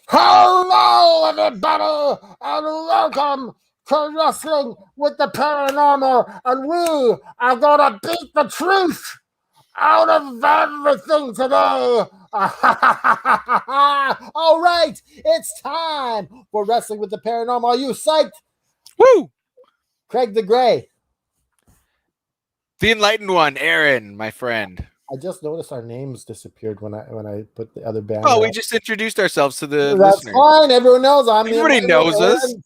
Hello, everybody, and welcome to Wrestling with the Paranormal. And we are gonna beat the truth out of everything today. All right, it's time for Wrestling with the Paranormal. Are you psyched? Woo! Craig the Gray. The enlightened one, Aaron, my friend. I just noticed our names disappeared when I put the other Oh, banner we up. just introduced ourselves to the That's listeners. fine. Everyone knows I'm the Everybody Enlightened knows us. Aaron,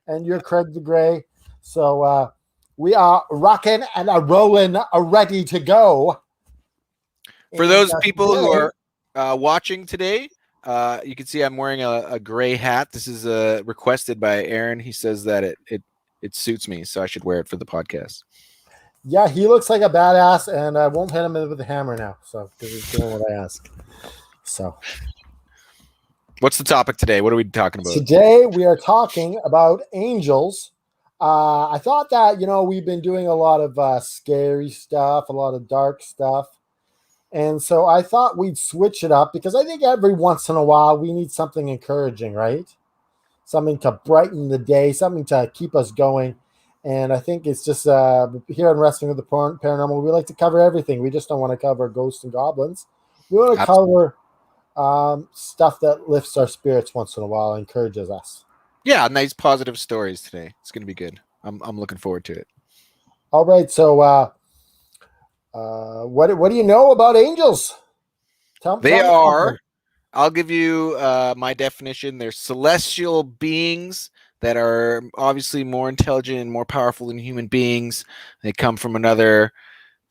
and you're Craig the Gray. So we are rocking and a rolling, ready to go. For And those people who today, are watching today, you can see I'm wearing a gray hat. This is requested by Aaron. He says that it suits me, so I should wear it for the podcast. yeah, he looks like a badass, and I won't hit him with a hammer now, so because he's doing what I ask. So What's the topic today? What are we talking about? today we are talking about angels. I thought that we've been doing a lot of scary stuff, a lot of dark stuff. And so I thought we'd switch it up because I think every once in a while we need something encouraging, right? Something to brighten the day, something to keep us going. And I think it's just here on Wrestling with the Paranormal, we like to cover everything. We just don't want to cover ghosts and goblins. We want to cover stuff that lifts our spirits once in a while, encourages us. Yeah, nice positive stories today. It's going to be good. I'm looking forward to it. All right, so what do you know about angels? Tell They me something. are. I'll give you my definition. They're celestial beings that are obviously more intelligent and more powerful than human beings. They come from another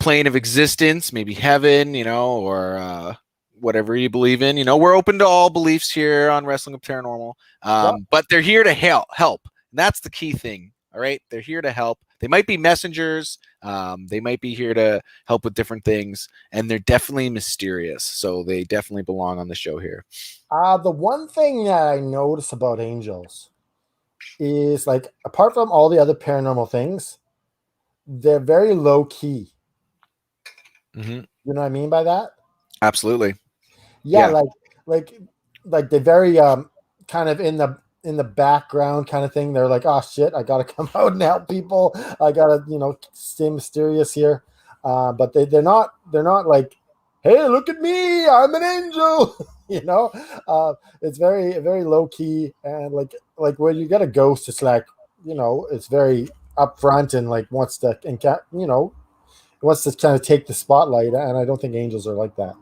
plane of existence, maybe heaven, or whatever you believe in. We're open to all beliefs here on Wrestling with Paranormal, but they're here to help. And that's the key thing. All right, they're here to help. They might be messengers. They might be here to help with different things, and they're definitely mysterious. So they definitely belong on the show here. The one thing that I notice about angels is like, apart from all the other paranormal things, they're very low key. Mm-hmm. You know what I mean by that? Absolutely. Yeah, Yeah. like they're very kind of in the background kind of thing. They're like, oh shit, I gotta come out and help people. I gotta stay mysterious here. But they're not like, hey, look at me, I'm an angel. you know, it's very low key, and like when you get a ghost, it's like it's very upfront and like wants to wants to kind of take the spotlight. And I don't think angels are like that.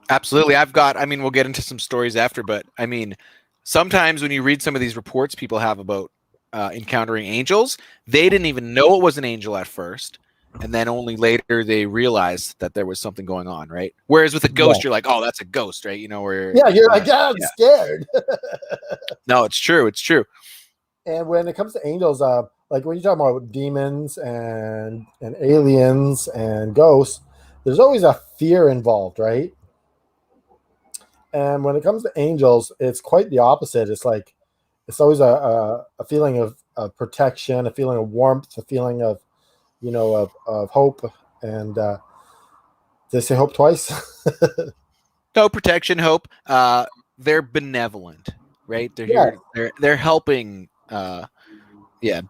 Absolutely. We'll get into some stories after, but I mean, sometimes when you read some of these reports people have about encountering angels, they didn't even know it was an angel at first. And then only later they realized that there was something going on, right? Whereas with a Yeah. ghost, you're like, oh, that's a ghost, right? Where, Yeah, you're like, yeah, I'm yeah. scared. No, it's true. It's true. And when it comes to angels, like when you talk about demons and aliens and ghosts, there's always a fear involved, right? And when it comes to angels, it's quite the opposite. It's like it's always a feeling of protection, a feeling of warmth, a feeling of of hope. And did I say hope twice? No protection, hope. They're benevolent, right? They're Yeah, here. They're helping.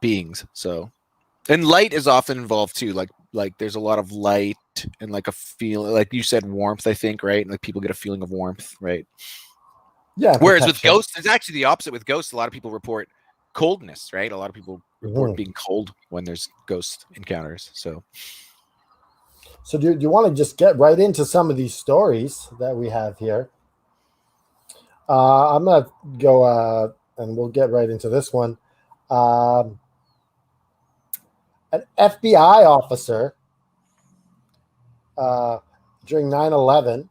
Beings. So, and light is often involved too. Like there's a lot of light and like a feel, like you said, warmth. I think, right? Like people get a feeling of warmth, right? yeah, Whereas with protection. ghosts, it's actually the opposite. With ghosts, a lot of people report coldness, right? A lot of people report Mhm. being cold when there's ghost encounters. So, So do you want to just get right into some of these stories that we have here? I'm gonna go and we'll get right into this one. Um, an FBI officer uh, during 9/11.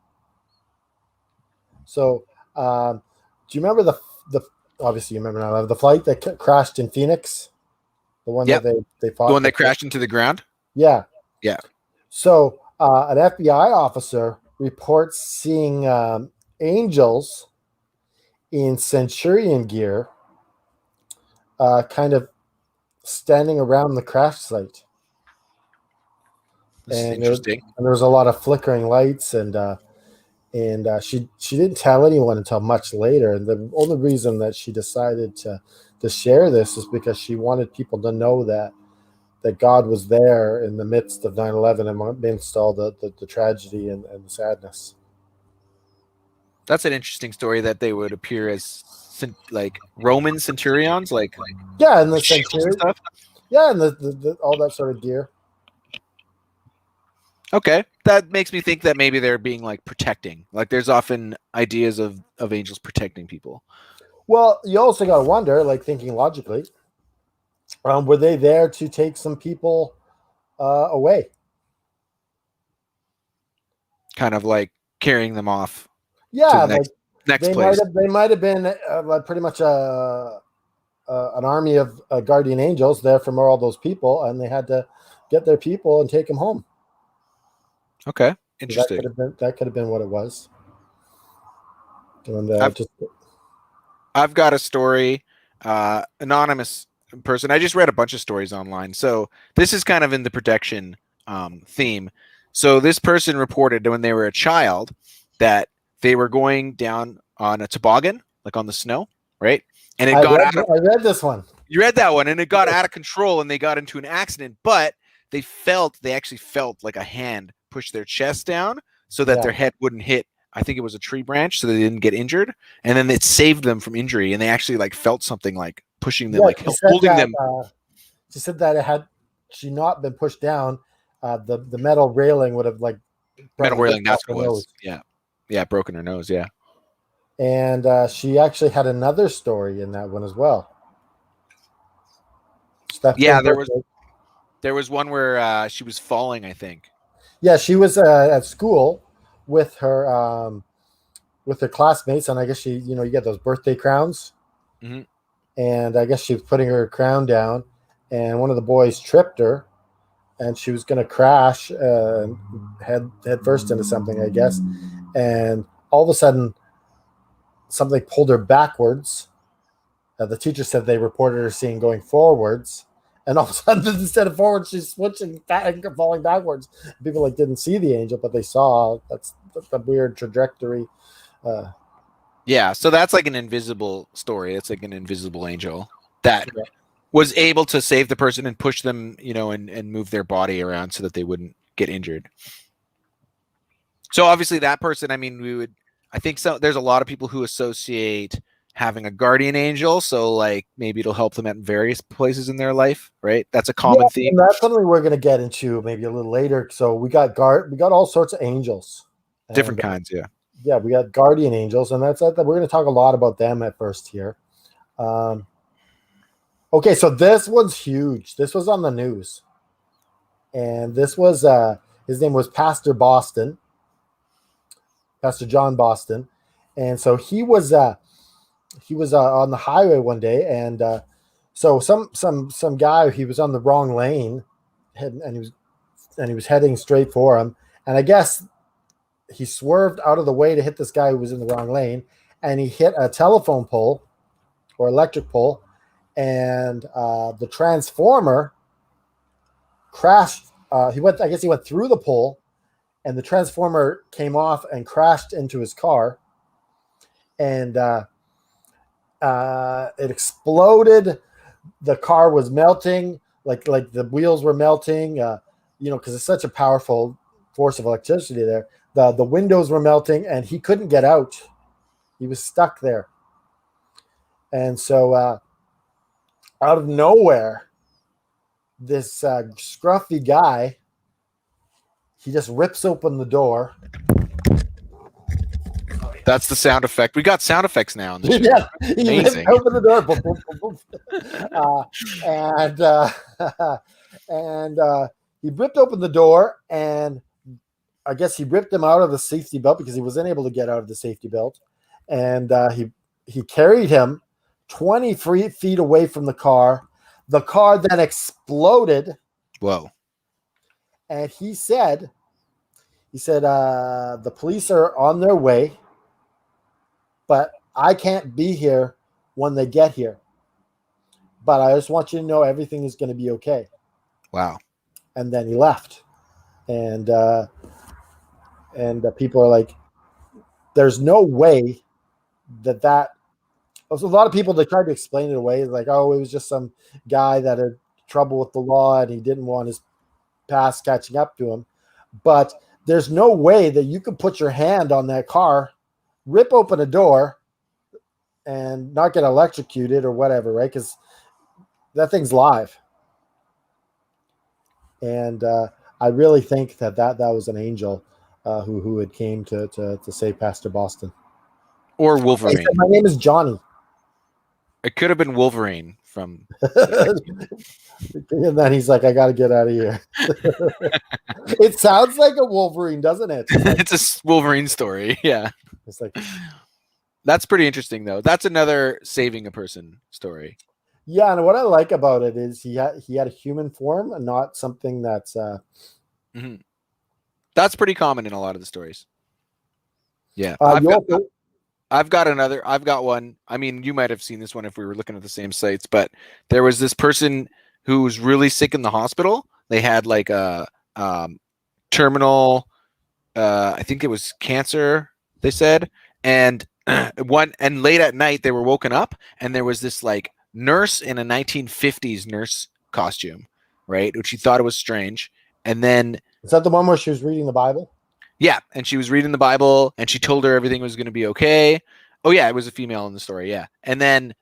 So, do you remember the obviously you remember 9/11, the flight that crashed in Phoenix, the one that yep, they the fought? one that crashed into the ground. Yeah. Yeah. So, an FBI officer reports seeing angels in Centurion gear, kind of standing around the crash site. This is And interesting. there was a lot of flickering lights, and and she didn't tell anyone until much later. And the only reason that she decided to share this is because she wanted people to know that God was there in the midst of 9/11 and amidst all the tragedy and the sadness. That's an interesting story that they would appear as like Roman centurions, like Yeah, and the shields and centurion. stuff. Yeah, and the all that sort of gear. Okay, that makes me think that maybe they're being like protecting. Like there's often ideas of angels protecting people. Well, you also got to wonder, like thinking logically, were they there to take some people away? Kind of like carrying them off to Yeah, the like next place. they might have been like pretty much an army of guardian angels there from all those people, and they had to get their people and take them home. Okay, So interesting. that could have been what it was. And I've just I've got a story, anonymous person. I just read a bunch of stories online, so this is kind of in the protection theme. So this person reported when they were a child that they were going down on a toboggan, like on the snow, right? And it got out of. I read this one. You read that one, and it got out of control, and they got into an accident. But they actually felt like a hand push their chest down so that Yeah, their head wouldn't hit. I think it was a tree branch, so they didn't get injured, and then it saved them from injury. And they actually like felt something like pushing them, yeah. like holding them. She said that it had she not been pushed down, the metal railing would have like Metal probably railing. ripped off That's her what it was. nose. Yeah, yeah, broken her nose. Yeah, And she actually had another story in that one as well. That's yeah. been There was one where she was falling. I think. yeah. She was at school with her with her classmates, and I guess you get those birthday crowns, Mm-hmm. and I guess she was putting her crown down, and one of the boys tripped her, and she was going to crash head first into something, I guess, and all of a sudden something pulled her backwards. The teacher said they reported her seeing going forwards, and all of a sudden, instead of forwards, she's switching back and falling backwards. People like didn't see the angel, but they saw that's a weird trajectory. Uh, Yeah, so that's like an invisible story. It's like an invisible angel that was able to save the person and push them, and move their body around so that they wouldn't get injured. So obviously that person, I mean, I think so. There's a lot of people who associate having a guardian angel. So like maybe it'll help them at various places in their life, right? That's a yeah, common theme. and that's something we're going to get into maybe a little later. So we got all sorts of angels, Different and kinds, yeah. yeah, we got guardian angels, and that's that. We're going to talk a lot about them at first here. Um, okay, so this one's huge. This was on the news, and this was his name was Pastor John Boston, and so he was on the highway one day, and so some guy, he was on the wrong lane, and he was heading straight for him, and I guess he swerved out of the way to hit this guy who was in the wrong lane, and he hit a telephone pole or electric pole, and the transformer crashed. I guess he went through the pole, and the transformer came off and crashed into his car, and it exploded. The car was melting, like the wheels were melting. Because it's such a powerful force of electricity there. The windows were melting, and he couldn't get out. He was stuck there, and so out of nowhere, this scruffy guy, he just rips open the door. That's the sound effect. We got sound effects now in the show. Yeah, he Amazing. ripped open the door. Boom, boom, boom, boom. And and he ripped open the door, and I guess he ripped him out of the safety belt because he was unable to get out of the safety belt, and he carried him 20 feet away from the car. The car then exploded, Whoa. and he said the police are on their way, but I can't be here when they get here. But I just want you to know everything is going to be okay. Wow. And then he left, and people are like, there's no way that a lot of people, they tried to explain it away, like, oh, it was just some guy that had trouble with the law and he didn't want his past catching up to him. But there's no way that you could put your hand on that car, rip open a door, and not get electrocuted or whatever, right? Because that thing's live. And I really think that was an angel who had came to save Pastor Boston. Or He said, Wolverine. my name is Johnny. It could have been Wolverine from. And then he's like, I got to get out of here. It sounds like a Wolverine, doesn't it? It's like, It's a Wolverine story. Yeah. it's like, That's pretty interesting, though. That's another saving a person story. yeah. And what I like about it is he had a human form and not something that's. Mm-hmm. That's pretty common in a lot of the stories. Yeah, I've got another. I've got one. I mean, you might have seen this one if we were looking at the same sites, but there was this person who was really sick in the hospital. They had like a terminal, I think it was cancer, they said. And and late at night they were woken up and there was this like nurse in a 1950s nurse costume, right? Which he thought it was strange. And then is that the one where she was reading the Bible? yeah, and she was reading the Bible and she told her everything was going to be okay. Oh yeah, it was a female in the story, yeah. And then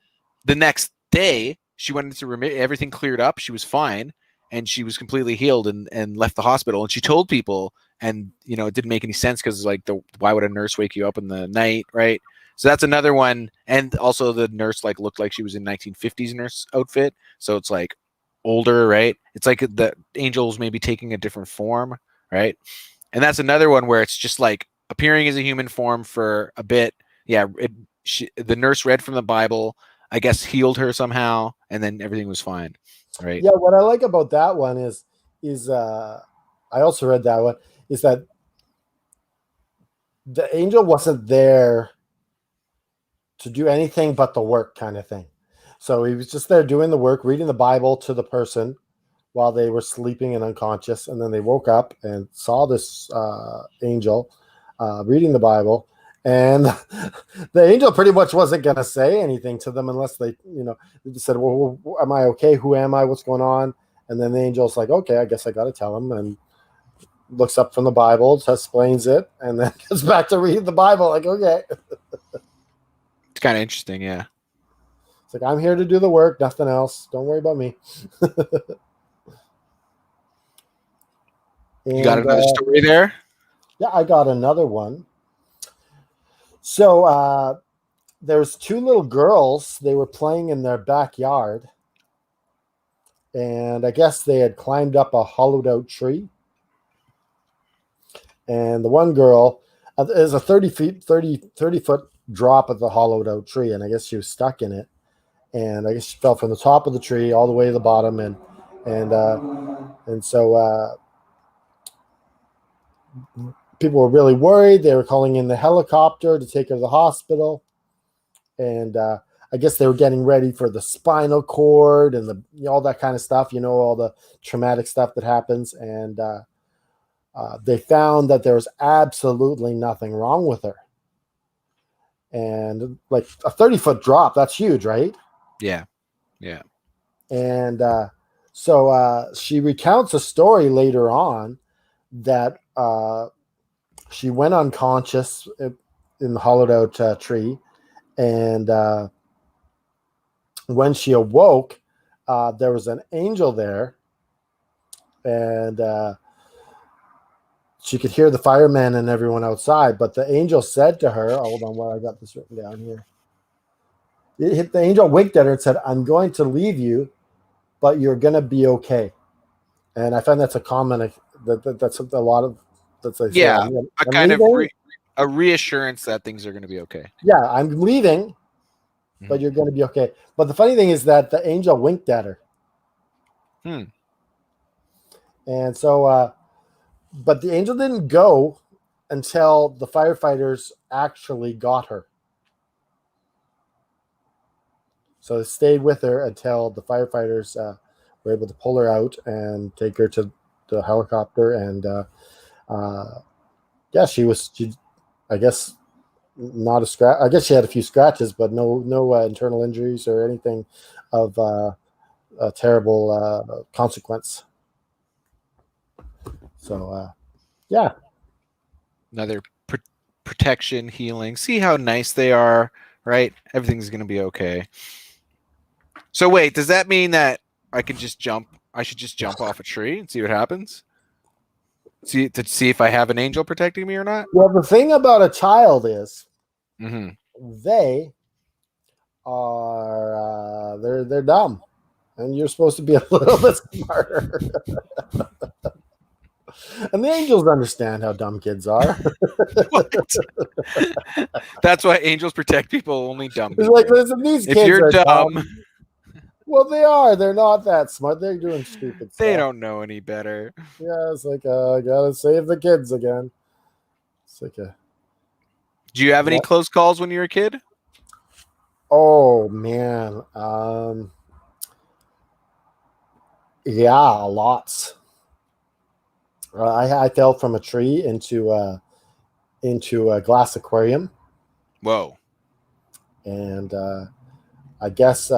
the next day she went into everything cleared up, she was fine and she was completely healed and left the hospital and she told people and it didn't make any sense because like why would a nurse wake you up in the night, right? So that's another one. And also the nurse like looked like she was in 1950s nurse outfit, so it's like older, right? It's like the angels maybe taking a different form, right? And that's another one where it's just like appearing as a human form for a bit. Yeah, the nurse read from the Bible, I guess healed her somehow, and then everything was fine, right? Yeah, what I like about that one is I also read that one, is that the angel wasn't there to do anything but the work kind of thing. So he was just there doing the work, reading the Bible to the person while they were sleeping and unconscious. And then they woke up and saw this angel reading the Bible. And the angel pretty much wasn't going to say anything to them unless they said, well, am I okay? Who am I? What's going on? And then the angel's like, okay, I guess I got to tell him. And looks up from the Bible, explains it, and then gets back to reading the Bible. Like, okay. It's kind of interesting, yeah. It's like, I'm here to do the work, nothing else. Don't worry about me. You got another story there? Yeah, I got another one. So there's two little girls. They were playing in their backyard. And I guess they had climbed up a hollowed out tree. And the one girl, is a 30 foot drop of the hollowed out tree. And I guess she was stuck in it. And I guess she fell from the top of the tree all the way to the bottom. And so people were really worried. They were calling in the helicopter to take her to the hospital. And I guess they were getting ready for the spinal cord and all that kind of stuff, all the traumatic stuff that happens. And they found that there was absolutely nothing wrong with her. And like a 30-foot drop, that's huge, right? Yeah. Yeah. And so she recounts a story later on that she went unconscious in the hollowed out tree. And when she awoke, there was an angel there. And she could hear the firemen and everyone outside. But the angel said to her, hold on, while I got this written down here. The angel winked at her and said, I'm going to leave you, but you're going to be okay. And I find that's a common, that's a lot of, that's like, yeah, a kind of a reassurance that things are going to be okay. Yeah, I'm leaving, but you're going to be okay. But the funny thing is that the angel winked at her. And so, but the angel didn't go until the firefighters actually got her. So they stayed with her until the firefighters were able to pull her out and take her to the helicopter. And yeah, she I guess not a scratch. I guess she had a few scratches, but no internal injuries or anything of a terrible consequence. So yeah. Another protection, healing. See how nice they are, right? Everything's gonna be okay. So wait, does that mean that I can just jump? I should just jump off a tree and see what happens. See if I have an angel protecting me or not. Well, the thing about a child is Mm-hmm. they are they're dumb, and you're supposed to be a little bit smarter. And the angels understand how dumb kids are. What? That's why angels protect people. Only dumb It's people. like, listen, these If kids you're are dumb, dumb. Well, they are. They're not that smart. They're doing stupid they stuff. don't know any better. Yeah, it's like I gotta save the kids again. It's like a Do you have any yeah. close calls when you were a kid? Oh man, yeah, lots. I fell from a tree into a glass aquarium, Whoa. and I guess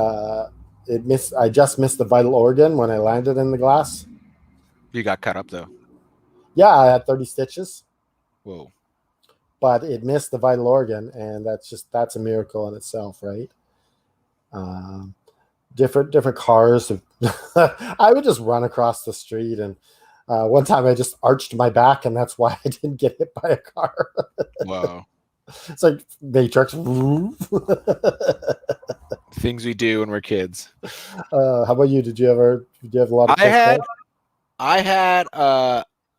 it missed. I just missed the vital organ when I landed in the glass. You got cut up though. Yeah, I had 30 stitches, Whoa. but it missed the vital organ, and that's a miracle in itself, right? Um, different cars. I would just run across the street, and one time I just arched my back, and that's why I didn't get hit by a car. Whoa. It's like Matrix. Things we do when we're kids. How about you? Did you have a lot of? I had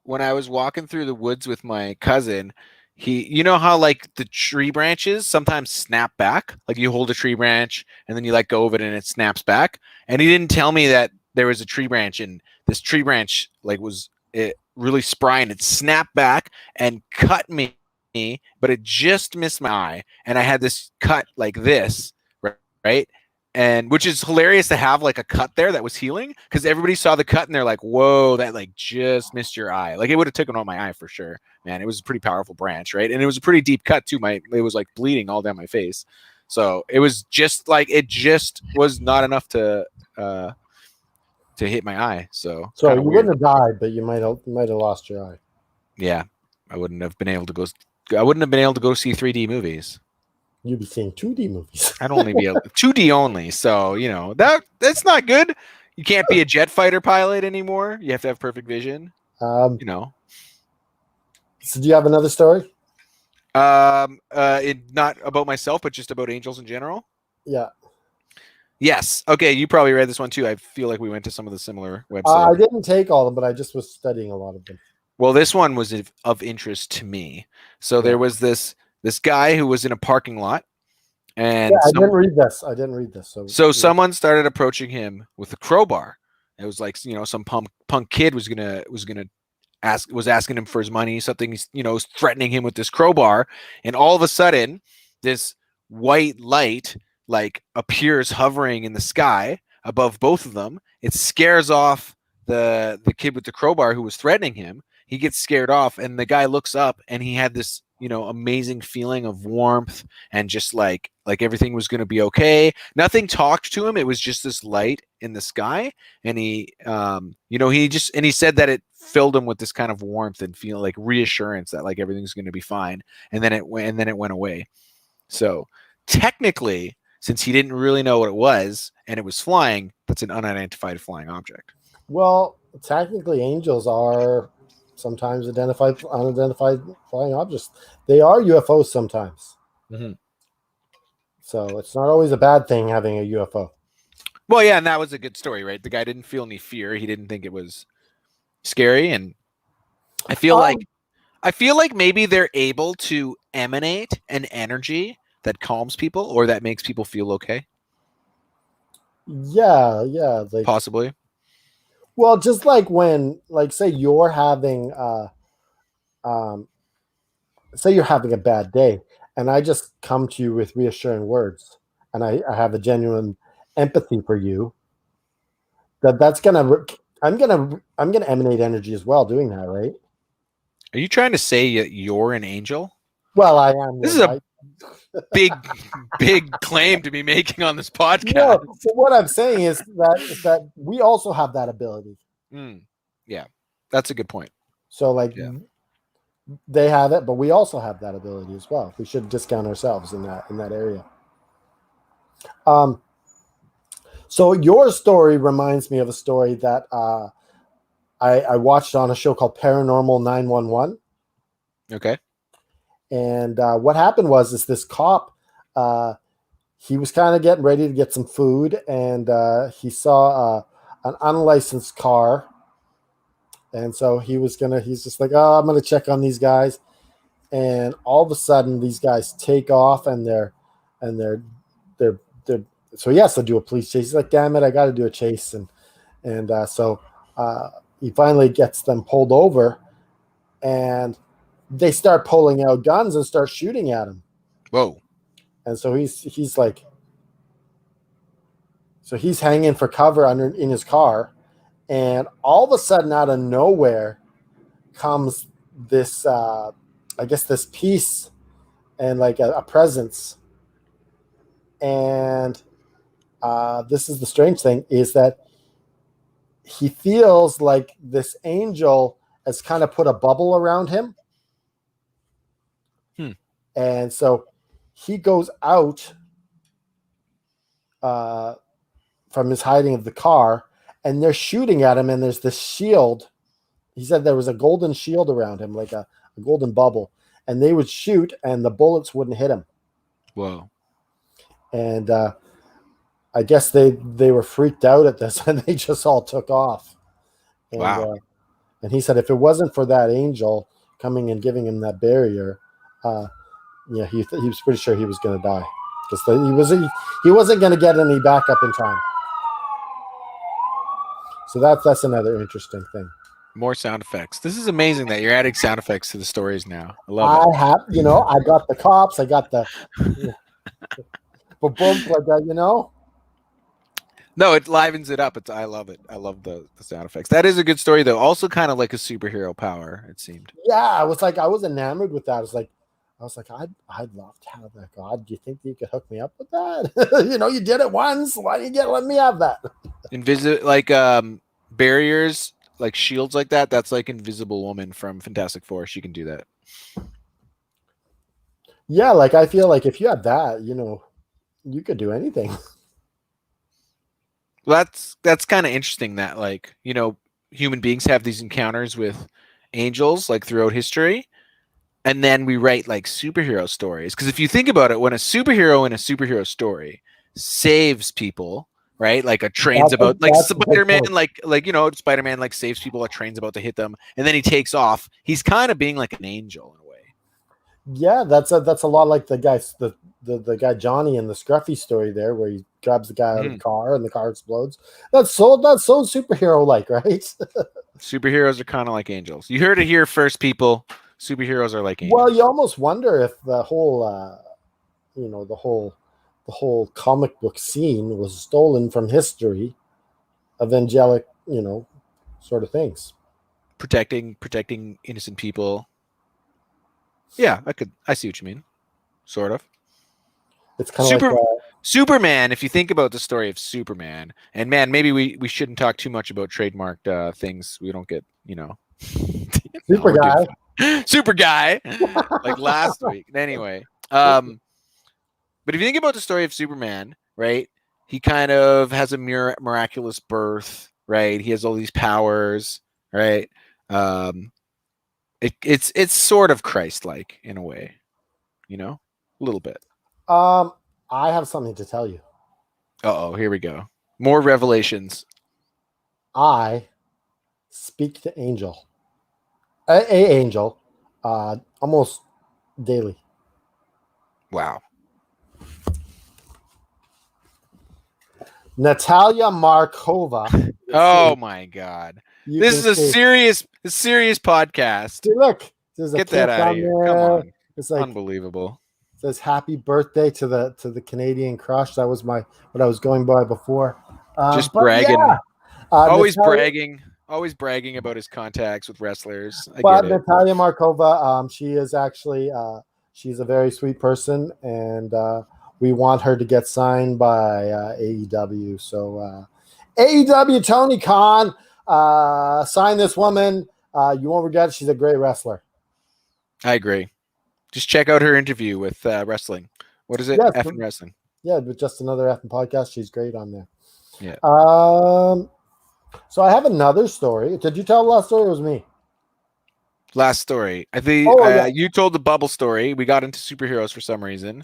when I was walking through the woods with my cousin, you know how like the tree branches sometimes snap back? Like you hold a tree branch and then you let go of it and it snaps back. And he didn't tell me that there was a tree branch, and this tree branch like was it really spry and it snapped back and cut me, but it just missed my eye. And I had this cut like this, right? And which is hilarious to have like a cut there that was healing, because everybody saw the cut and they're like, whoa, that like just missed your eye. Like it would have taken on my eye for sure, man. It was a pretty powerful branch, right? And it was a pretty deep cut too. It was like bleeding all down my face. So it was just like, it just was not enough to hit my eye. So you wouldn't have died, but you might have lost your eye. Yeah, I wouldn't have been able to go. I wouldn't have been able to go see 3D movies. You'd be seeing 2D movies. I'd only be able 2D only. So, you know, that's not good. You can't be a jet fighter pilot anymore. You have to have perfect vision. You know. So do you have another story? Not about myself, but just about angels in general. Yeah. Yes. Okay, you probably read this one too. I feel like we went to some of the similar websites. I didn't take all of them, but I just was studying a lot of them. Well, this one was of interest to me. So there was this guy who was in a parking lot, and I didn't read this. So someone started approaching him with a crowbar. It was like, you know, some punk kid was asking him for his money, something, you know, was threatening him with this crowbar, and all of a sudden, this white light like appears hovering in the sky above both of them. It scares off the kid with the crowbar who was threatening him. He gets scared off, and the guy looks up, and he had this, you know, amazing feeling of warmth and just like everything was going to be okay. Nothing talked to him. It was just this light in the sky, and he you know, he said that it filled him with this kind of warmth and feel like reassurance that like everything's going to be fine. And then it went away. So technically, since he didn't really know what it was and it was flying, that's an unidentified flying object. Well, technically, angels are sometimes unidentified flying objects. They are UFOs sometimes. Mm-hmm. So it's not always a bad thing having a UFO. Well, yeah, and that was a good story, right? The guy didn't feel any fear. He didn't think it was scary, and I feel like maybe they're able to emanate an energy that calms people or that makes people feel okay. Yeah, like, possibly. Well, just like when, like, say you're having a bad day, and I just come to you with reassuring words, and I have a genuine empathy for you. I'm gonna emanate energy as well doing that, right? Are you trying to say that you're an angel? Well, I am. big claim to be making on this podcast. No, but what I'm saying is that we also have that ability. Yeah, that's a good point. So like Yeah. they have it, but we also have that ability as well. We should discount ourselves in that area. So your story reminds me of a story that I watched on a show called Paranormal 911. Okay. And what happened was this cop, he was kind of getting ready to get some food, and he saw an unlicensed car, and so he's just like, oh, I'm gonna check on these guys, and all of a sudden these guys take off, and they're so he has to do a police chase. He's like, damn it, I got to do a chase, and so he finally gets them pulled over, and they start pulling out guns and start shooting at him. Whoa. And so he's like, so he's hanging for cover in his car, and all of a sudden, out of nowhere, comes this, I guess, this piece and like a presence. And this is the strange thing, is that he feels like this angel has kind of put a bubble around him. And so he goes out from his hiding of the car, and they're shooting at him, and there's this shield. He said there was a golden shield around him, like a golden bubble, and they would shoot, and the bullets wouldn't hit him. Whoa. And I guess they were freaked out at this, and they just all took off. And, Wow. And he said if it wasn't for that angel coming and giving him that barrier, he was pretty sure he was going to die, because he wasn't going to get any backup in time. So that's another interesting thing. More sound effects. This is amazing that you're adding sound effects to the stories now. I love it. I got the cops, I got the boom, like that, No, it livens it up. I love it. I love the sound effects. That is a good story, though. Also, kind of like a superhero power, it seemed. Yeah, I was enamored with that. I was like, I'd love to have that. God, do you think you could hook me up with that? You did it once. Why don't you let me have that? Like barriers, like shields like that. That's like Invisible Woman from Fantastic Four. She can do that. Yeah, like I feel like if you had that, you could do anything. Well, that's kind of interesting that, like, human beings have these encounters with angels like throughout history, and then we write like superhero stories. Because if you think about it, when a superhero in a superhero story saves people, right? Like Spider-Man, Spider-Man like saves people, a train's about to hit them, and then he takes off. He's kind of being like an angel in a way. Yeah, that's a lot like the guy Johnny in the Scruffy story there, where he grabs the guy out of the car and the car explodes. That's so superhero like, right? Superheroes are kind of like angels. You heard it here first, people. Superheroes are like angels. Well, you almost wonder if the whole the whole comic book scene was stolen from history of angelic, sort of things. Protecting innocent people. Yeah, I see what you mean. Sort of. It's kind of like Superman. If you think about the story of Superman, and man, maybe we shouldn't talk too much about trademarked things. We don't get, Super guy, like last week. Anyway, but if you think about the story of Superman, right? He kind of has a miraculous birth, right? He has all these powers, right? It's sort of Christ-like in a way, a little bit. I have something to tell you. Uh-oh, here we go. More revelations. I speak to angel. A angel, almost daily. Wow. Natalia Markova. Oh my God. This is a serious podcast. See, look, get that out of here. Come on. It's like unbelievable. It says happy birthday to the Canadian crush. That was what I was going by before. Just bragging. Yeah. Always bragging about his contacts with wrestlers. Natalia Markova, she is actually She's a very sweet person, and we want her to get signed by AEW. So AEW, Tony Khan, sign this woman. You won't regret it. She's a great wrestler. I agree. Just check out her interview with wrestling. What is it? Yes, Effing wrestling. yeah, with just another effing podcast. She's great on there. Yeah. So I have another story. Did you tell the last story? Or it was me. Last story. I think Oh yeah, you told the bubble story. We got into superheroes for some reason.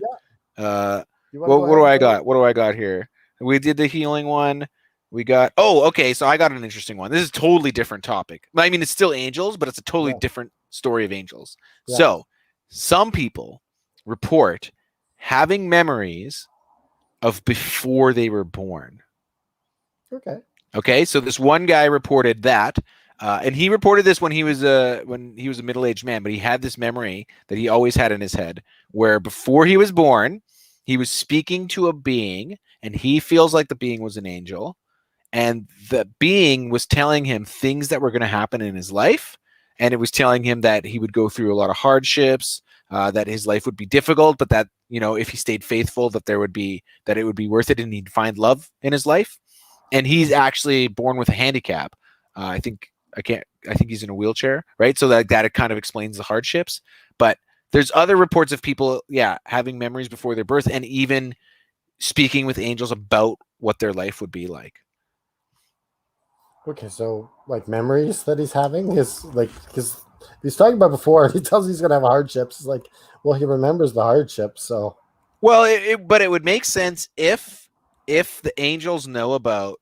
yeah. You want to go What ahead do and I tell got? What do I got here? We did the healing one. We got. Oh, okay. So I got an interesting one. This is a totally different topic. I mean, it's still angels, but it's a totally Yeah. different story of angels. Yeah. So some people report having memories of before they were born. Okay. Okay, so this one guy reported that, and he reported this when he was a middle-aged man, but he had this memory that he always had in his head, where before he was born, he was speaking to a being, and he feels like the being was an angel, and the being was telling him things that were going to happen in his life, and it was telling him that he would go through a lot of hardships, that his life would be difficult, but that if he stayed faithful, that it would be worth it, and he'd find love in his life. And he's actually born with a handicap. I think he's in a wheelchair, right? So that it kind of explains the hardships. But there's other reports of people, having memories before their birth, and even speaking with angels about what their life would be like. Okay, so like memories that he's having is like because he's talking about before. He tells he's gonna have hardships. It's like, well, he remembers the hardships. So, well, but it would make sense if the angels know about,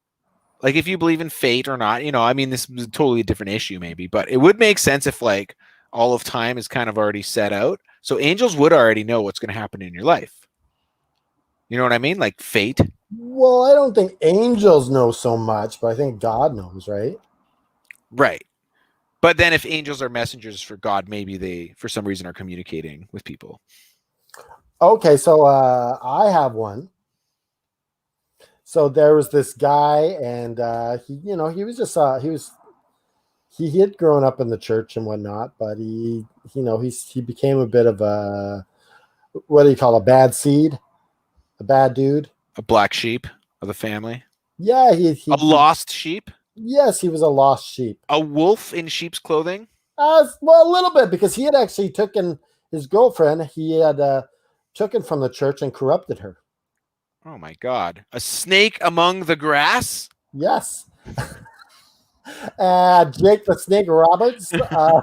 like, if you believe in fate or not. I mean, this is totally a different issue, maybe, but it would make sense if like all of time is kind of already set out. So angels would already know what's going to happen in your life. You know what I mean? Like fate. well, I don't think angels know so much, but I think God knows, right? Right. But then if angels are messengers for God, maybe they, for some reason, are communicating with people. Okay, so I have one. So there was this guy, and he was just he had grown up in the church and whatnot, but he became a bit of a, what do you call, a bad seed, a bad dude. A black sheep of the family. Yeah, A lost sheep. yes, he was a lost sheep. A wolf in sheep's clothing. Well, a little bit, because he had actually taken his girlfriend. He had taken from the church and corrupted her. Oh my God! A snake among the grass. Yes. Jake the Snake Roberts. Uh,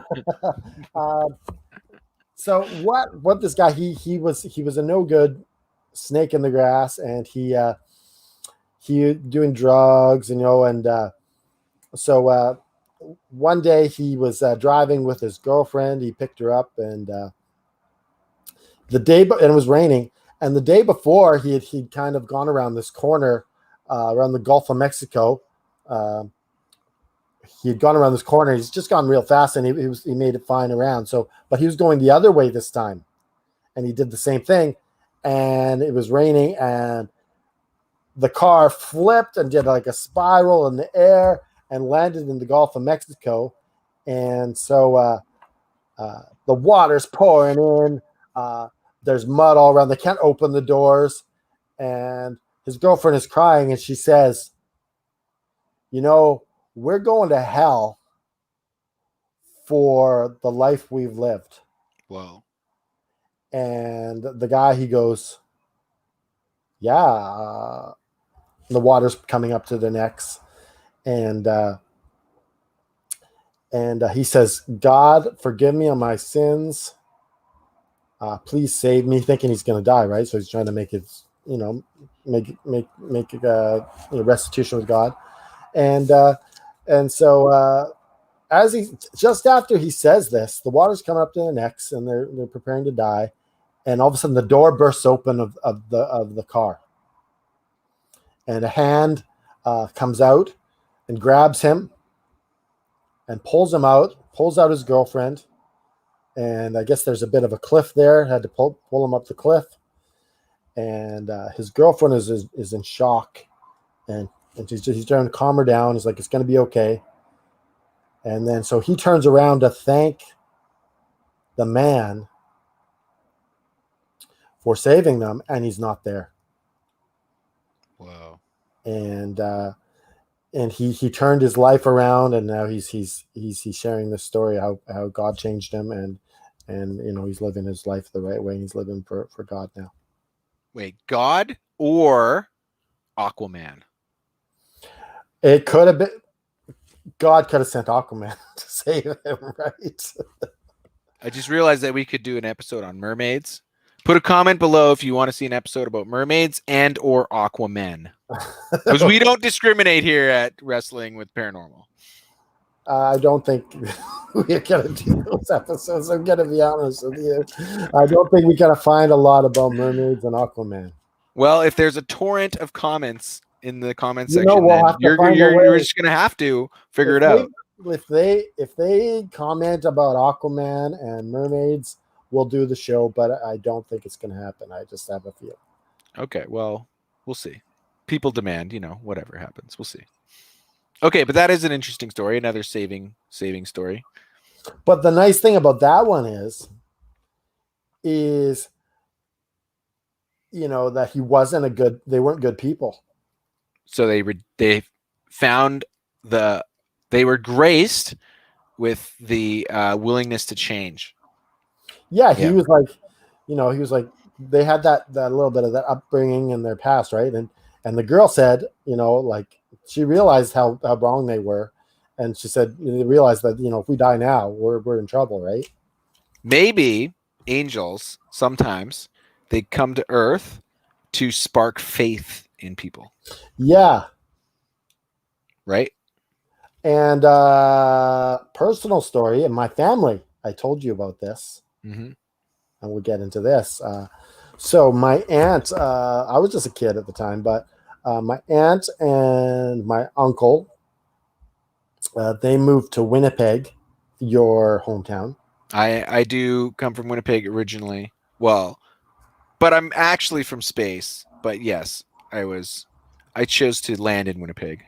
so what this guy, he was a no good snake in the grass, and he doing drugs, and so one day he was driving with his girlfriend. He picked her up, and and it was raining. And the day before, he'd kind of gone around this corner, around the Gulf of Mexico. He had gone around this corner. He's just gone real fast, and he made it fine around. So, but he was going the other way this time, and he did the same thing. And it was raining, and the car flipped and did like a spiral in the air and landed in the Gulf of Mexico. And so the water's pouring in. There's mud all around. They can't open the doors. And his girlfriend is crying, and she says, we're going to hell for the life we've lived. Wow. And the guy, he goes, yeah, the water's coming up to their necks. And he says, God, forgive me on my sins. Please save me, thinking he's going to die, right? So he's trying to make his, make restitution with God. And so just after he says this, the water's coming up to their necks, and they're preparing to die. And all of a sudden the door bursts open of the car. And a hand comes out and grabs him and pulls out his girlfriend. And I guess there's a bit of a cliff there. Had to pull him up the cliff. And his girlfriend is in shock. And he's trying to calm her down. He's like, it's going to be okay. And then so he turns around to thank the man for saving them, and he's not there. Wow. And he turned his life around, and now he's sharing this story how God changed him, and he's living his life the right way, and he's living for God now. Wait, God or Aquaman? It could have been God could have sent Aquaman to save him, right? I just realized that we could do an episode on mermaids. Put a comment below if you want to see an episode about mermaids and or Aquaman. Because we don't discriminate here at Wrestling with Paranormal. I don't think we're gonna do those episodes. I'm gonna be honest with you. I don't think we're gonna find a lot about mermaids and Aquaman. Well, if there's a torrent of comments in the comment You know, section, we'll then have to find a you're way. just gonna have to figure If it out. if they comment about Aquaman and mermaids, we'll do the show. But I don't think it's gonna happen. I just have a feeling. Okay, well, we'll see. People demand, whatever happens, we'll see. Okay, but that is an interesting story. Another saving story. But the nice thing about that one is that he wasn't they weren't good people. So they found they were graced with the willingness to change. Yeah, he was like, they had that little bit of that upbringing in their past, right? And the girl said, like she realized how wrong they were, and she said they realized that if we die now, we're in trouble, right? Maybe angels sometimes they come to Earth to spark faith in people. Yeah. Right. And personal story in my family, I told you about this, and we'll get into this. So my aunt, I was just a kid at the time, but my aunt and my uncle, they moved to Winnipeg, your hometown. I do come from Winnipeg originally. Well, but I'm actually from space. But yes, I chose to land in Winnipeg.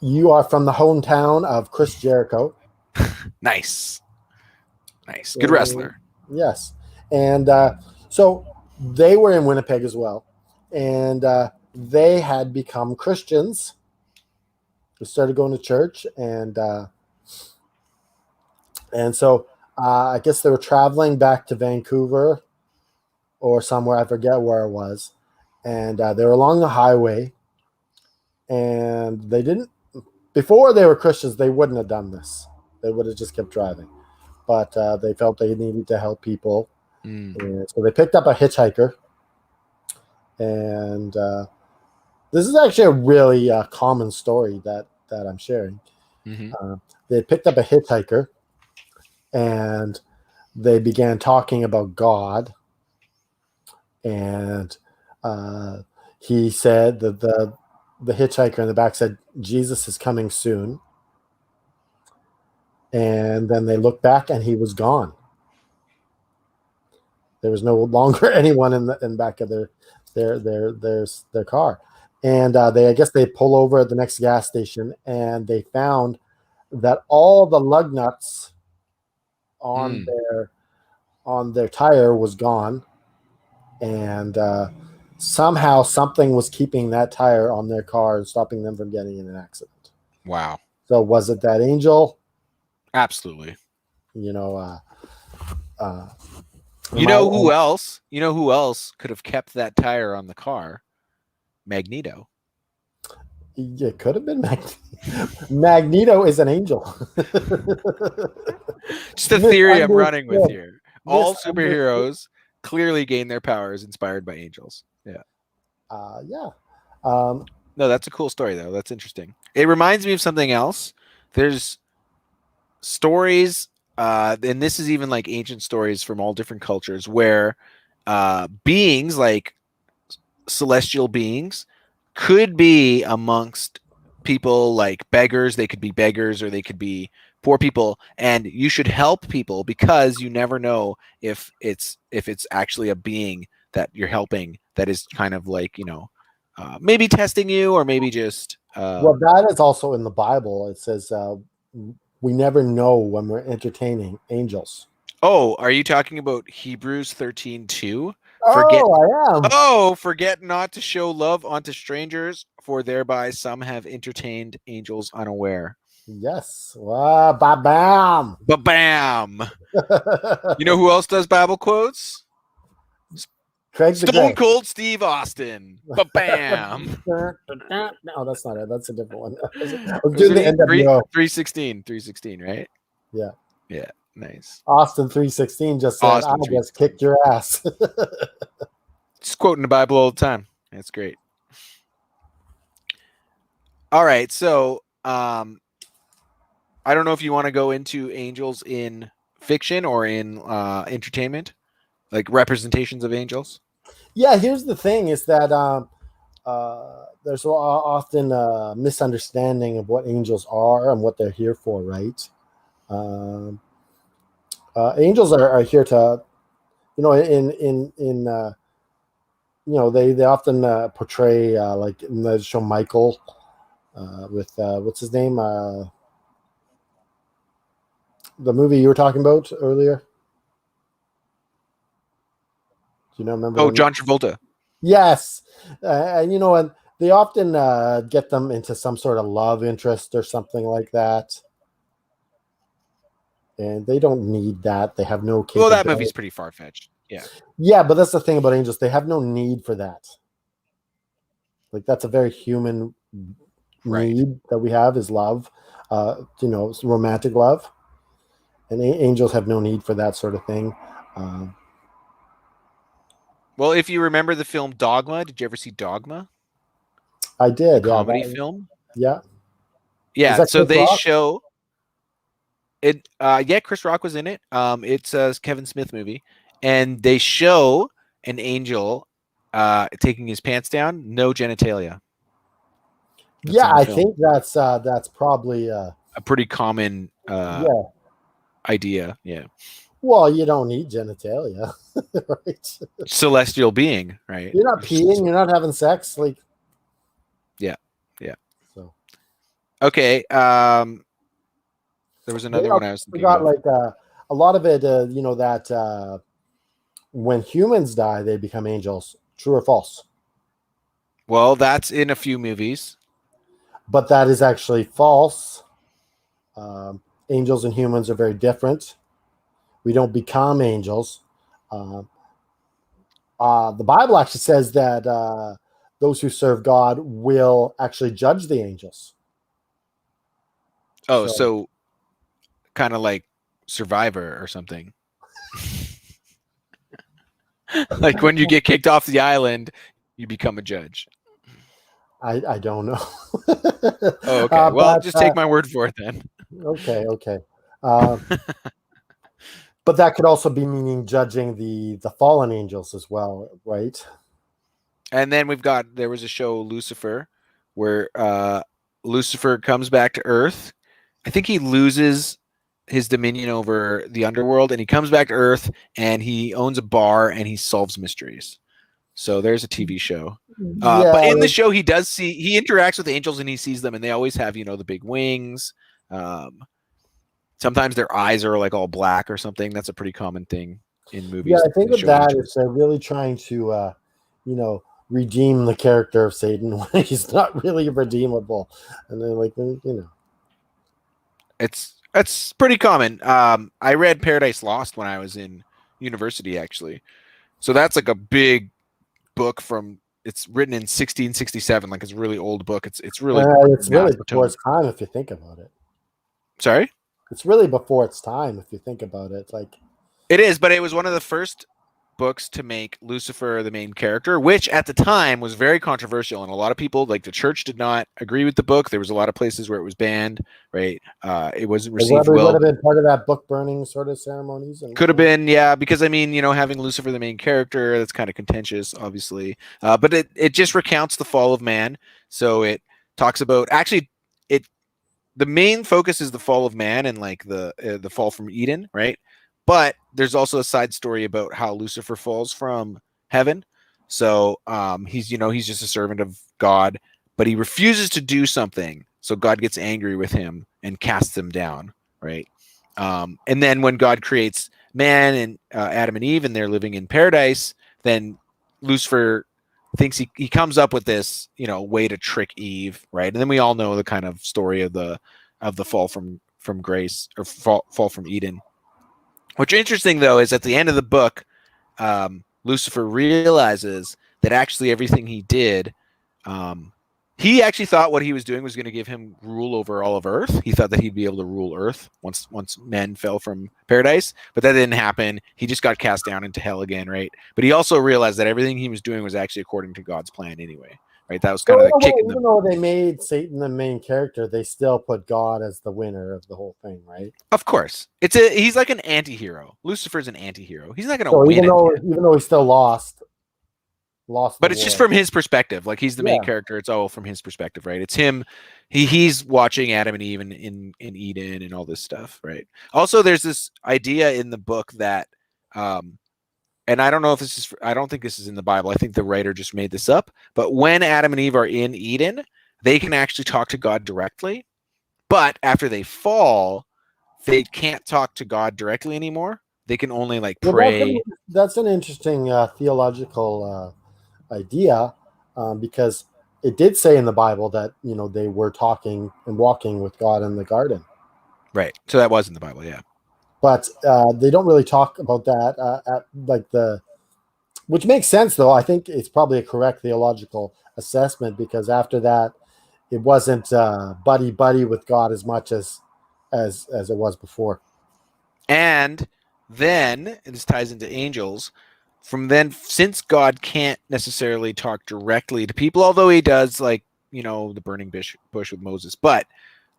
You are from the hometown of Chris Jericho. Nice. Good wrestler. Yes. And so they were in Winnipeg as well. And they had become Christians. They started going to church. And so I guess they were traveling back to Vancouver or somewhere. I forget where it was. And they were along the highway. And they didn't, before they were Christians, they wouldn't have done this. They would have just kept driving. But they felt they needed to help people. And so they picked up a hitchhiker. And this is actually a really common story that I'm sharing. They picked up a hitchhiker, and they began talking about God. And he said that the hitchhiker in the back said, "Jesus is coming soon." And then they looked back, and he was gone. There was no longer anyone in the back of their car. And I guess they pull over at the next gas station, and they found that all the lug nuts on their tire was gone, and somehow something was keeping that tire on their car and stopping them from getting in an accident. Wow. So was it that angel? Absolutely. You know who else? You know who else could have kept that tire on the car? Magneto. It could have been Magneto. Magneto is an angel. Just a theory I'm running with here. All superheroes clearly gain their powers inspired by angels. Yeah. No, that's a cool story, though. That's interesting. It reminds me of something else. There's stories, and this is even like ancient stories from all different cultures, where beings like celestial beings could be amongst people like beggars. They could be beggars, or they could be poor people, and you should help people because you never know if it's actually a being that you're helping that is kind of like maybe testing you, or maybe just well, that is also in the Bible. It says we never know when we're entertaining angels. Oh, are you talking about Hebrews 13:2, Forget Oh, I am. Oh, forget not to show love unto strangers, for thereby some have entertained angels unaware. Yes. Ba bam. Ba bam. You know who else does Bible quotes? Craig the Stone Great. Cold Steve Austin. Ba bam. No, that's not it. That's a different one. I was Was doing it the he? NWO. 316, right? Yeah. Yeah, nice. Austin 316 just said, I Austin just 316. kicked your ass. Just quoting the Bible all the time. That's great. All right, so I don't know if you want to go into angels in fiction or in entertainment, like representations of angels. Yeah, here's the thing is that there's often a misunderstanding of what angels are and what they're here for, right? Um, angels are here to, they often portray like in the show Michael with what's his name, the movie you were talking about earlier. Do you know? Remember Oh, that? John Travolta. Yes, and they often get them into some sort of love interest or something like that, and they don't need that. They have no Well, that movie's capability. pretty far fetched. Yeah. Yeah, but that's the thing about angels; they have no need for that. Like that's a very human Right. need that we have is love, romantic love, and angels have no need for that sort of thing. Um, Well, if you remember the film Dogma, did you ever see Dogma, I the did, yeah, comedy film? yeah. Is Yeah. that So Chris they Rock? show it. Yeah, Chris Rock was in it. It's a Kevin Smith movie, and they show an angel taking his pants down, no genitalia. That's Yeah, in the I film. think that's probably A pretty common yeah. idea. Yeah. Well, you don't need genitalia, right? Celestial being, right? You're not peeing, you're not having sex, like Yeah. Yeah. so. Okay. There was They another one also I was thinking forgot of. like a lot of it, that when humans die, they become angels. True or false? Well, that's in a few movies. But that is actually false. Angels and humans are very different. We don't become angels. Uh, the Bible actually says that those who serve God will actually judge the angels. Oh, So so kind of like Survivor or something. Like when you get kicked off the island, you become a judge. I don't know. Oh, okay. Well, But just take my word for it then. okay. Uh, but that could also be meaning judging the fallen angels as well, right? And then there was a show Lucifer where Lucifer comes back to Earth. I think he loses his dominion over the underworld and he comes back to Earth and he owns a bar and he solves mysteries. So there's a TV show. But Yeah, in the show, he interacts with angels and he sees them and they always have, the big wings. Sometimes their eyes are like all black or something. That's a pretty common thing in yeah. movies I think that with show that is angels. they're really trying to, redeem the character of Satan when he's not really redeemable, and then It's pretty common. I read Paradise Lost when I was in university, actually. So that's like a big book from. It's written in 1667, like it's a really old book. It's really it's really massive before tome. its time if you think about it. Sorry, It's really before its time if you think about it. Like, it is, but it was one of the first books to make Lucifer the main character, which at the time was very controversial, and a lot of people, like the church, did not agree with the book. There was a lot of places where it was banned. Right, it wasn't received would well. have been part of that book burning sort of ceremonies and Could have whatnot. been, yeah, because I mean, having Lucifer the main character, that's kind of contentious, obviously. But it just recounts the fall of man. So it talks about actually it the main focus is the fall of man and like the fall from Eden, right? But there's also a side story about how Lucifer falls from heaven. So he's just a servant of God, but he refuses to do something. So God gets angry with him and casts him down, right? And then when God creates man and Adam and Eve, and they're living in paradise, then Lucifer thinks he comes up with this, way to trick Eve, right? And then we all know the kind of story of the fall from grace, or fall from Eden. What's interesting though is at the end of the book, Lucifer realizes that actually everything he did, he actually thought what he was doing was going to give him rule over all of Earth. He thought that he'd be able to rule Earth once men fell from paradise, but that didn't happen. He just got cast down into hell again, right? But he also realized that everything he was doing was actually according to God's plan anyway, right? That was kind of the kick in the. Even though they made Satan the main character, they still put God as the winner of the whole thing, right? Of course, he's like an anti-hero. Lucifer's an anti-hero. He's not going to win. Even though he still lost. But it's just from his perspective. Like, he's the main character. It's all from his perspective, right? It's him. He's watching Adam and Eve in Eden and all this stuff, right? Also, there's this idea in the book that, and I don't know if I don't think this is in the Bible. I think the writer just made this up. But when Adam and Eve are in Eden, they can actually talk to God directly. But after they fall, they can't talk to God directly anymore. They can only pray. That's an interesting theological idea, because it did say in the Bible that they were talking and walking with God in the garden, right? So that was in the Bible, yeah. But they don't really talk about that which makes sense though. I think it's probably a correct theological assessment, because after that it wasn't buddy with God as much as it was before. And then this ties into angels. From then, since God can't necessarily talk directly to people, although he does, the burning bush with Moses, but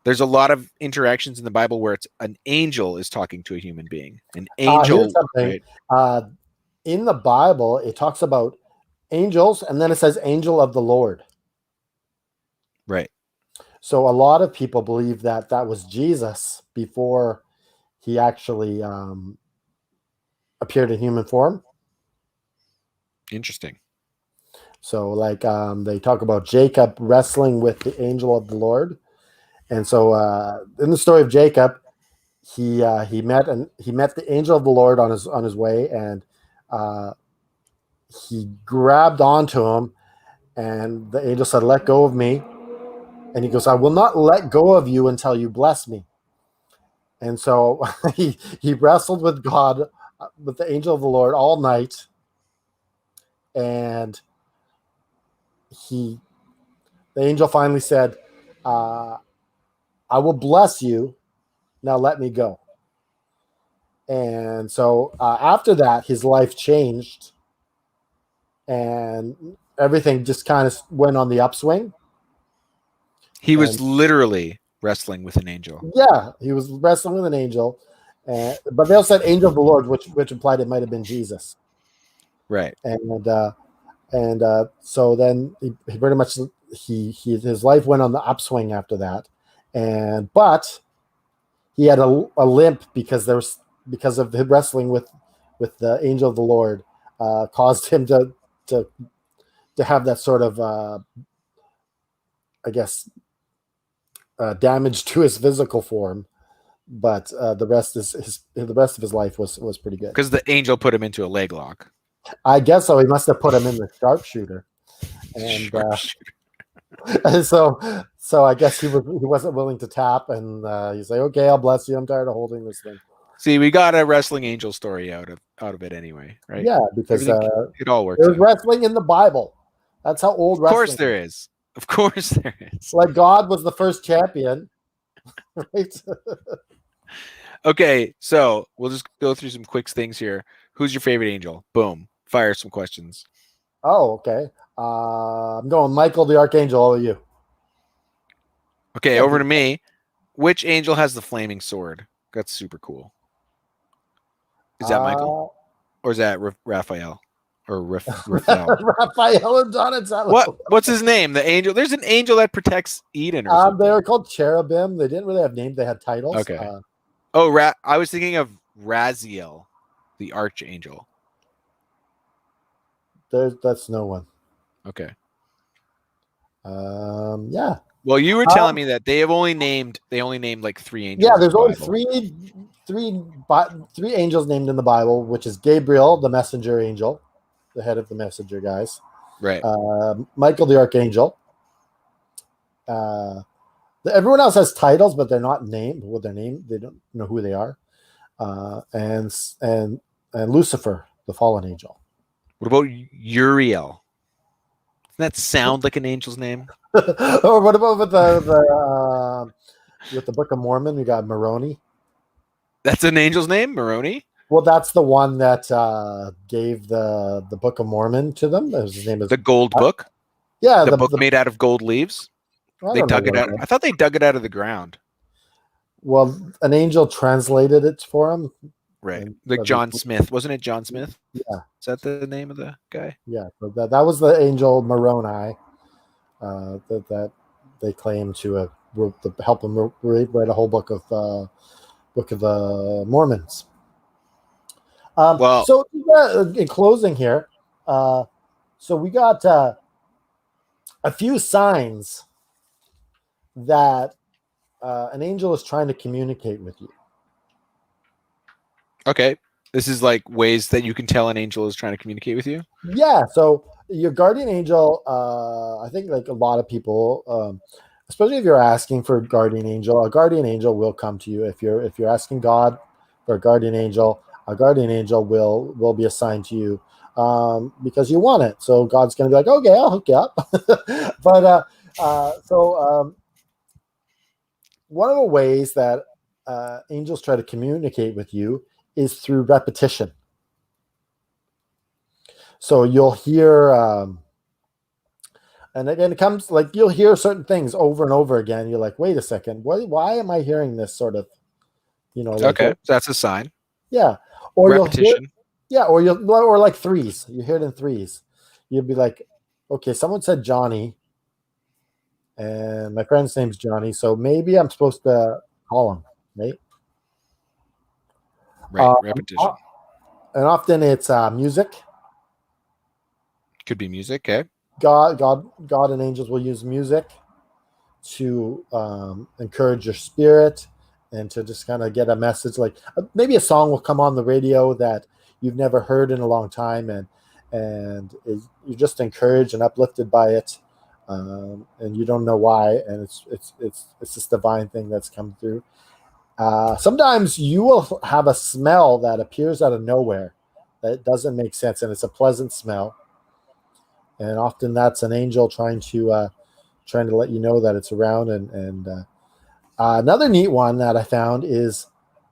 there's a lot of interactions in the Bible where it's an angel is talking to a human being. An angel. Right? In the Bible, it talks about angels, and then it says angel of the Lord. Right. So a lot of people believe that was Jesus before he actually appeared in human form. Interesting. So they talk about Jacob wrestling with the angel of the Lord. And so in the story of Jacob, he met the angel of the Lord on his way, and he grabbed onto him, and the angel said, "Let go of me." And he goes, "I will not let go of you until you bless me." And so he wrestled with God, with the angel of the Lord, all night. And the angel finally said, "I will bless you. Now let me go." And so after that, his life changed, and everything just kind of went on the upswing. He was literally wrestling with an angel. Yeah, he was wrestling with an angel. But they also said angel of the Lord, which implied it might have been Jesus. Right. And so then he pretty much his life went on the upswing after that, but he had a limp because of him wrestling with the angel of the Lord, caused him to have that sort of I guess damage to his physical form. But the rest of his life was pretty good, because the angel put him into a leg lock. I guess so. He must have put him in the sharpshooter, and so I guess he wasn't willing to tap, and he's like, "Okay, I'll bless you. I'm tired of holding this thing." See, we got a wrestling angel story out of it anyway, right? Yeah, because it all works. There's wrestling in the Bible. That's how old wrestling. Of course there is. Of course there is. Like God was the first champion, right? Okay, so we'll just go through some quick things here. Who's your favorite angel? Boom. Fire some questions. Oh, okay. I'm going Michael the Archangel. All of you. Okay, over to me. Which angel has the flaming sword? That's super cool. Is that Michael? Or is that Raphael? Or Raphael? Raphael and Donatello. What's his name? The angel. There's an angel that protects Eden. Or something. They were called cherubim. They didn't really have names. They had titles. Okay. I was thinking of Raziel, the archangel. That's no one. Okay. Yeah. Well, you were telling me that they only named like 3 angels. Yeah, there's only three angels named in the Bible, which is Gabriel, the messenger angel. the head of the messenger guys. Right. Michael the Archangel. Everyone else has titles, but they're not named with their name. They don't know who they are. And Lucifer, the fallen angel. What about Uriel? Doesn't that sound like an angel's name? Or what about with the Book of Mormon? We got Moroni. That's an angel's name, Moroni. Well, that's the one that gave the Book of Mormon to them. His name is The gold book. Yeah, the book made out of gold leaves. I They don't know dug it what out. I thought they dug it out of the ground. Well, an angel translated it for him. Right. And Like John Smith. Wasn't it John Smith? Yeah. Is that the name of the guy? Yeah. So that was the angel Moroni that they claim to help him write a whole book of Mormons. Well, so in closing here, so we got a few signs that an angel is trying to communicate with you. Okay. This is like ways that you can tell an angel is trying to communicate with you. Yeah. So your guardian angel, I think like a lot of people, especially if you're asking for a guardian angel will come to you. If you're asking God for a guardian angel will be assigned to you because you want it. So God's going to be like, okay, I'll hook you up. But one of the ways that angels try to communicate with you is through repetition. So you'll hear, and again, it comes like you'll hear certain things over and over again. You're like, wait a second, why am I hearing this sort of, like, okay, so that's a sign. Yeah. Or repetition. Or like threes. You hear it in threes. You'll be like, okay, someone said Johnny, and my friend's name's Johnny, so maybe I'm supposed to call him, right? Right, repetition. And often it's music. Could be music, okay. God and angels will use music to encourage your spirit and to just kind of get a message. Like maybe a song will come on the radio that you've never heard in a long time, and you're just encouraged and uplifted by it, and you don't know why, and it's this divine thing that's come through. Sometimes you will have a smell that appears out of nowhere that doesn't make sense, and it's a pleasant smell. And often that's an angel trying to let you know that it's around. And another neat one that I found is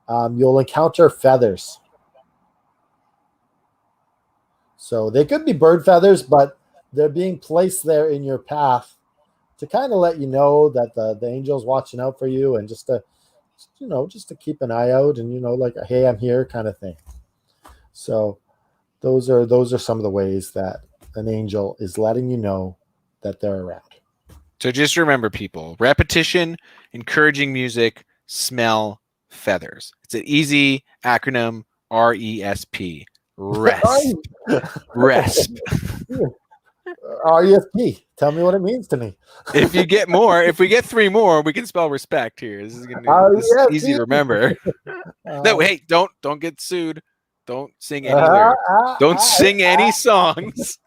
you'll encounter feathers. So they could be bird feathers, but they're being placed there in your path to kind of let you know that the angel's watching out for you, and just to keep an eye out, and like, hey, I'm here kind of thing. So those are some of the ways that an angel is letting you know that they're around. So just remember, people, repetition, encouraging music, smell, feathers. It's an easy acronym, RESP. RESP. RESP. RESP. Tell me what it means to me. If we get 3 more, we can spell respect here. This is easy to remember. No, hey, don't get sued. Don't sing any lyrics. Don't sing any songs.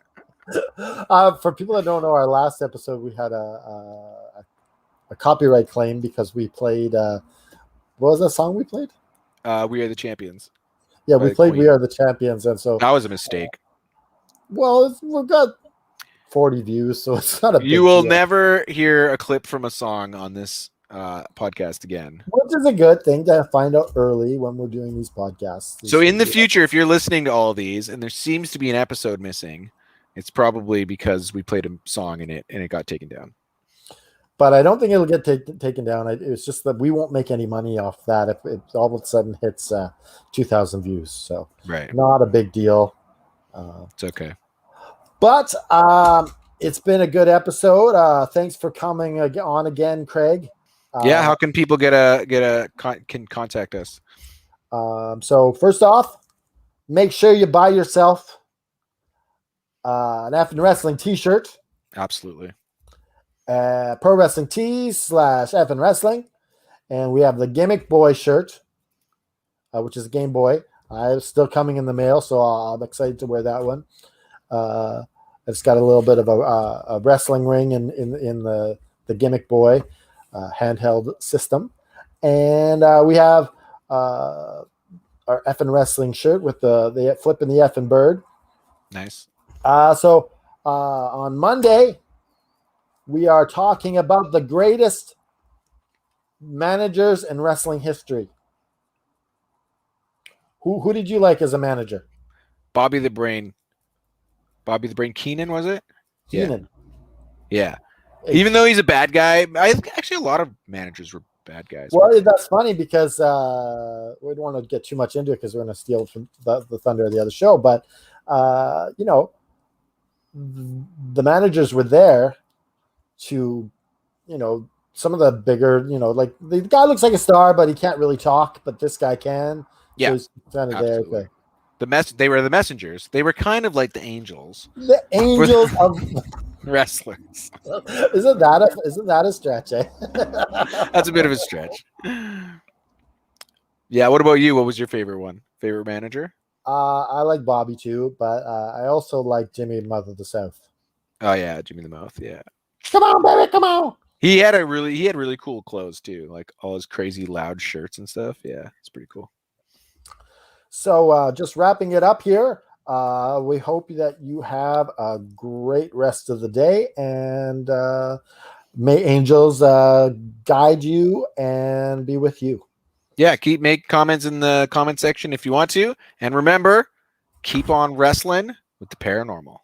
For people that don't know, our last episode we had a copyright claim because we played what was that song we played? We Are the Champions. Yeah, we played We Are the Champions, and so that was a mistake. Well, we've got 40 views, so it's not a big You will deal. never hear a clip from a song on this podcast again, which is a good thing to find out early when we're doing these podcasts. So in the future, if you're listening to all these and there seems to be an episode missing, it's probably because we played a song in it and it got taken down. But I don't think it'll get taken down. It's just that we won't make any money off that if it all of a sudden hits 2,000 views. So not a big deal. It's okay. But it's been a good episode. Thanks for coming on again, Craig. Yeah, how can people can contact us? So first off, make sure you buy yourself an F and Wrestling t-shirt. Absolutely. Pro Wrestling Tees /F and Wrestling. And we have the Gimmick Boy shirt, which is a Game Boy. It's still coming in the mail, so I'm excited to wear that one. It's got a little bit of a wrestling ring in the Gimmick Boy handheld system, and we have our effing wrestling shirt with the flipping the effing bird. Nice. So on Monday, we are talking about the greatest managers in wrestling history. Who did you like as a manager? Bobby the Brain. Bobby the Brain Keenan, was it? Keenan. Yeah. Hey, Even though he's a bad guy, actually a lot of managers were bad guys. well, that's funny because we don't want to get too much into it because we're going to steal from the thunder of the other show. But you know, the managers were there to, you know, some of the bigger, you know, like the guy looks like a star, but he can't really talk. But this guy can. Yeah, So he's kind of there. absolutely. They were the messengers. They were kind of like the angels. The angels of wrestlers. isn't that a stretch? Eh? That's a bit of a stretch. Yeah. What about you? What was your favorite one? Favorite manager? I like Bobby too, but I also like Jimmy Mouth of the South. Oh yeah, Jimmy the Mouth. Yeah. Come on, baby, come on. He had really cool clothes too, like all his crazy loud shirts and stuff. Yeah, it's pretty cool. So just wrapping it up here. We hope that you have a great rest of the day, and may angels guide you and be with you. Yeah, make comments in the comment section if you want to, and remember, keep on wrestling with the paranormal.